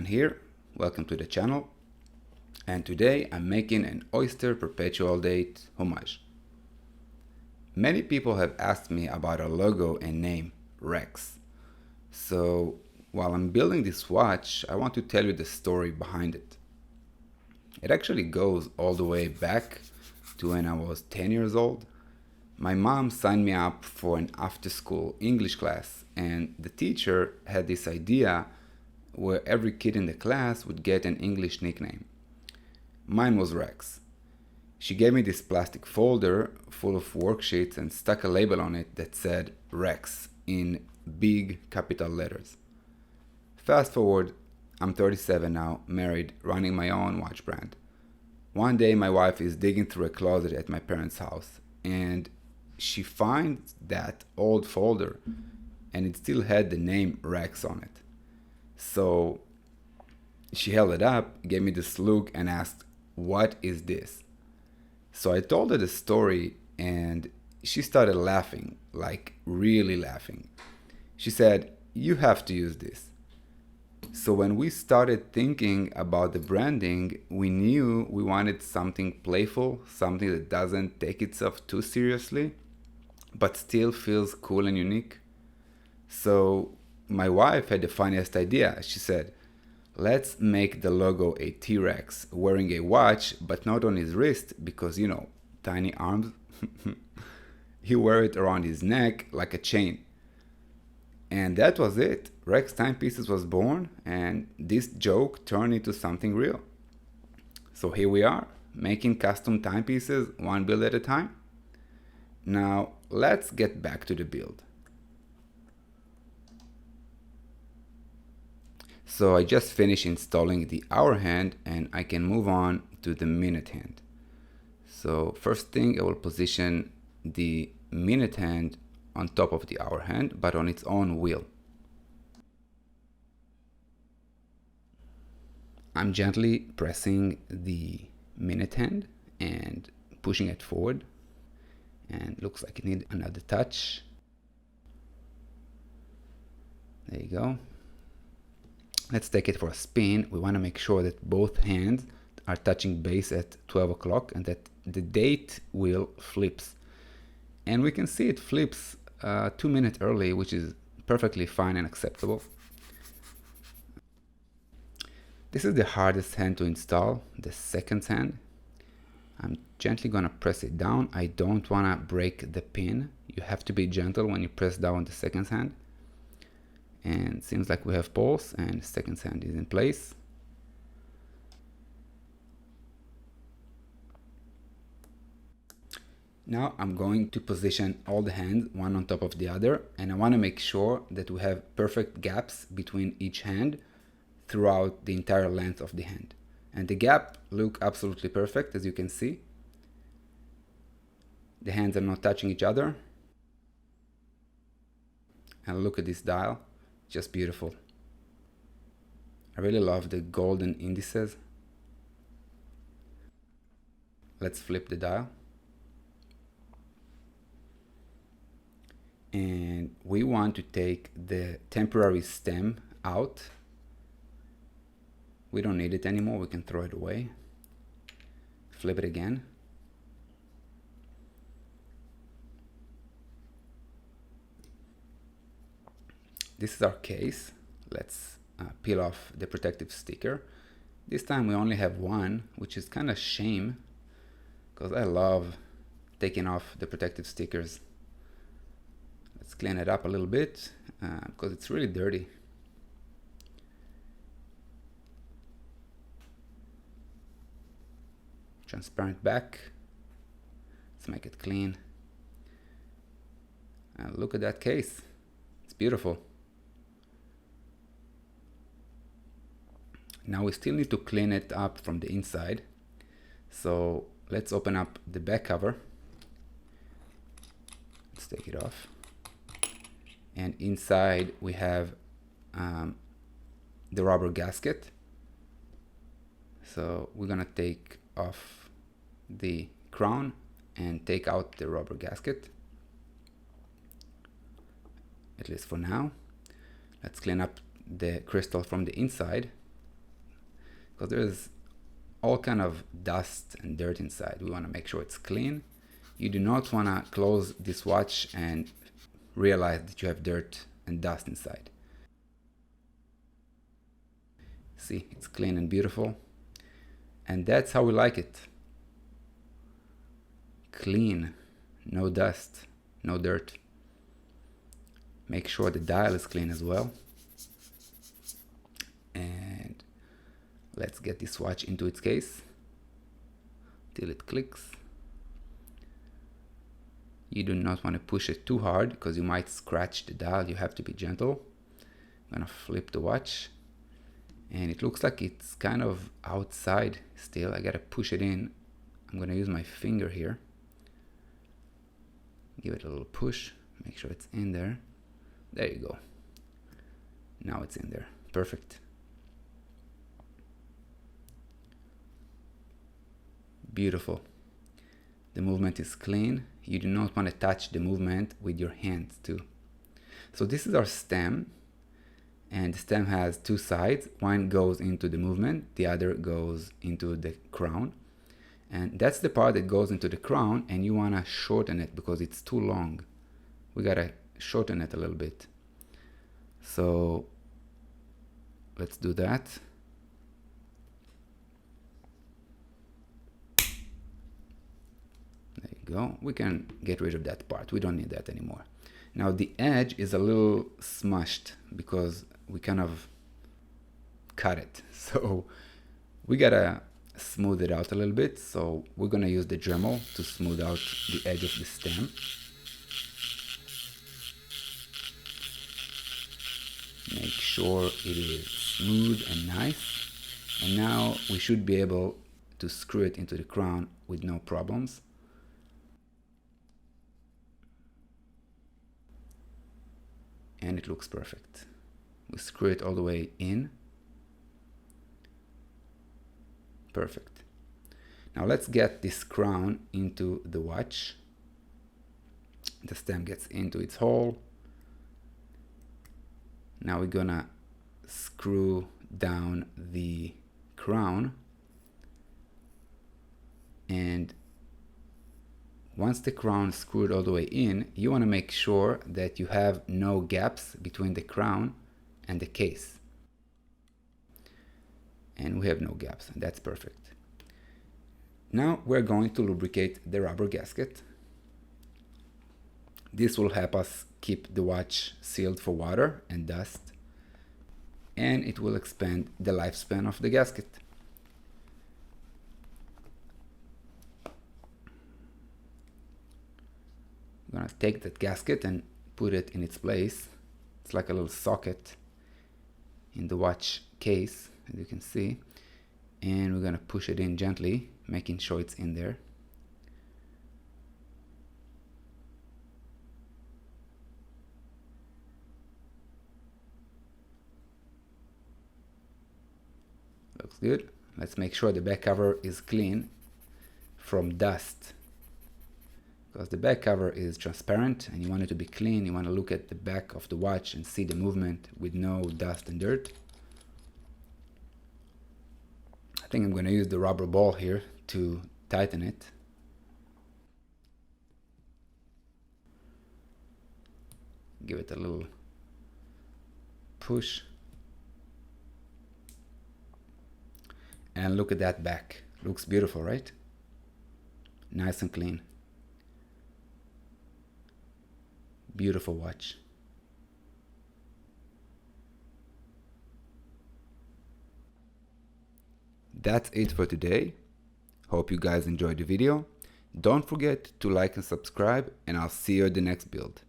here, welcome to the channel, and today I'm making an Oyster Perpetual date homage. Many people have asked me about our logo and name, Rexx. So while I'm building this watch, I want to tell you the story behind it. It actually goes all the way back to when I was 10 years old. My mom signed me up for an after-school English class, and the teacher had this idea where every kid in the class would get an English nickname. Mine was Rexx. She gave me this plastic folder full of worksheets and stuck a label on it that said Rexx in big capital letters. Fast forward, I'm 37 now, married, running my own watch brand. One day my wife is digging through a closet at my parents' house, and she finds that old folder, and it still had the name Rexx on it. So she held it up, gave me this look, and asked, "What is this?" So I told her the story, and she started laughing, like really laughing. She said, "You have to use this." So when we started thinking about the branding, we knew we wanted something playful, something that doesn't take itself too seriously, but still feels cool and unique. So my wife had the funniest idea. She said, "Let's make the logo a T-Rex wearing a watch, but not on his wrist because, tiny arms." He wore it around his neck like a chain. And that was it. Rexx Timepieces was born, and this joke turned into something real. So here we are, making custom timepieces one build at a time. Now let's get back to the build. So I just finished installing the hour hand, and I can move on to the minute hand. So first thing, I will position the minute hand on top of the hour hand, but on its own wheel. I'm gently pressing the minute hand and pushing it forward, and looks like it needs another touch. There you go. Let's take it for a spin. We want to make sure that both hands are touching base at 12 o'clock and that the date wheel flips. And we can see it flips 2 minutes early, which is perfectly fine and acceptable. This is the hardest hand to install, the second hand. I'm gently gonna press it down. I don't wanna break the pin. You have to be gentle when you press down the second hand. And seems like we have pulse, and second hand is in place. Now I'm going to position all the hands one on top of the other, and I want to make sure that we have perfect gaps between each hand throughout the entire length of the hand. And the gap look absolutely perfect, as you can see. The hands are not touching each other. And look at this dial. Just beautiful. I really love the golden indices. Let's flip the dial. And we want to take the temporary stem out. We don't need it anymore. We can throw it away. Flip it again. This is our case. Let's peel off the protective sticker. This time we only have one, which is kind of shame because I love taking off the protective stickers. Let's clean it up a little bit because it's really dirty. Transparent back. Let's make it clean. And look at that case. It's beautiful. Now we still need to clean it up from the inside. So let's open up the back cover. Let's take it off. And inside we have the rubber gasket. So we're gonna take off the crown and take out the rubber gasket, at least for now. Let's clean up the crystal from the inside. because there's all kind of dust and dirt inside. We want to make sure it's clean. You do not want to close this watch and realize that you have dirt and dust inside. See, it's clean and beautiful, and that's how we like it. Clean, no dust, no dirt. Make sure the dial is clean as well. And let's get this watch into its case till it clicks. You do not want to push it too hard because you might scratch the dial. You have to be gentle. I'm gonna flip the watch, and it looks like it's kind of outside still. I gotta push it in. I'm gonna use my finger here. Give it a little push, make sure it's in there. There you go. Now it's in there. Perfect. Beautiful. The movement is clean. You do not want to touch the movement with your hands too. So this is our stem, and the stem has two sides. One goes into the movement, the other goes into the crown. And that's the part that goes into the crown, and you want to shorten it because it's too long. We got to shorten it a little bit. So let's do that. There you go. We can get rid of that part. We don't need that anymore. Now the edge is a little smushed because we kind of cut it. So we gotta smooth it out a little bit. So we're gonna use the Dremel to smooth out the edge of the stem. Make sure it is smooth and nice. And now we should be able to screw it into the crown with no problems. And it looks perfect. We screw it all the way in. Perfect. Now let's get this crown into the watch. The stem gets into its hole. Now we're gonna screw down the crown, and once the crown is screwed all the way in, you want to make sure that you have no gaps between the crown and the case. And we have no gaps, and that's perfect. Now we're going to lubricate the rubber gasket. This will help us keep the watch sealed for water and dust, and it will expand the lifespan of the gasket. I'm gonna take that gasket and put it in its place. It's like a little socket in the watch case, as you can see, and we're gonna push it in gently, making sure it's in there. Looks good. Let's make sure the back cover is clean from dust, because the back cover is transparent and you want it to be clean. You want to look at the back of the watch and see the movement with no dust and dirt. I think I'm going to use the rubber ball here to tighten it. Give it a little push. And look at that back. Looks beautiful, right? Nice and clean. Beautiful watch. That's it for today. Hope you guys enjoyed the video. Don't forget to like and subscribe, and I'll see you at the next build.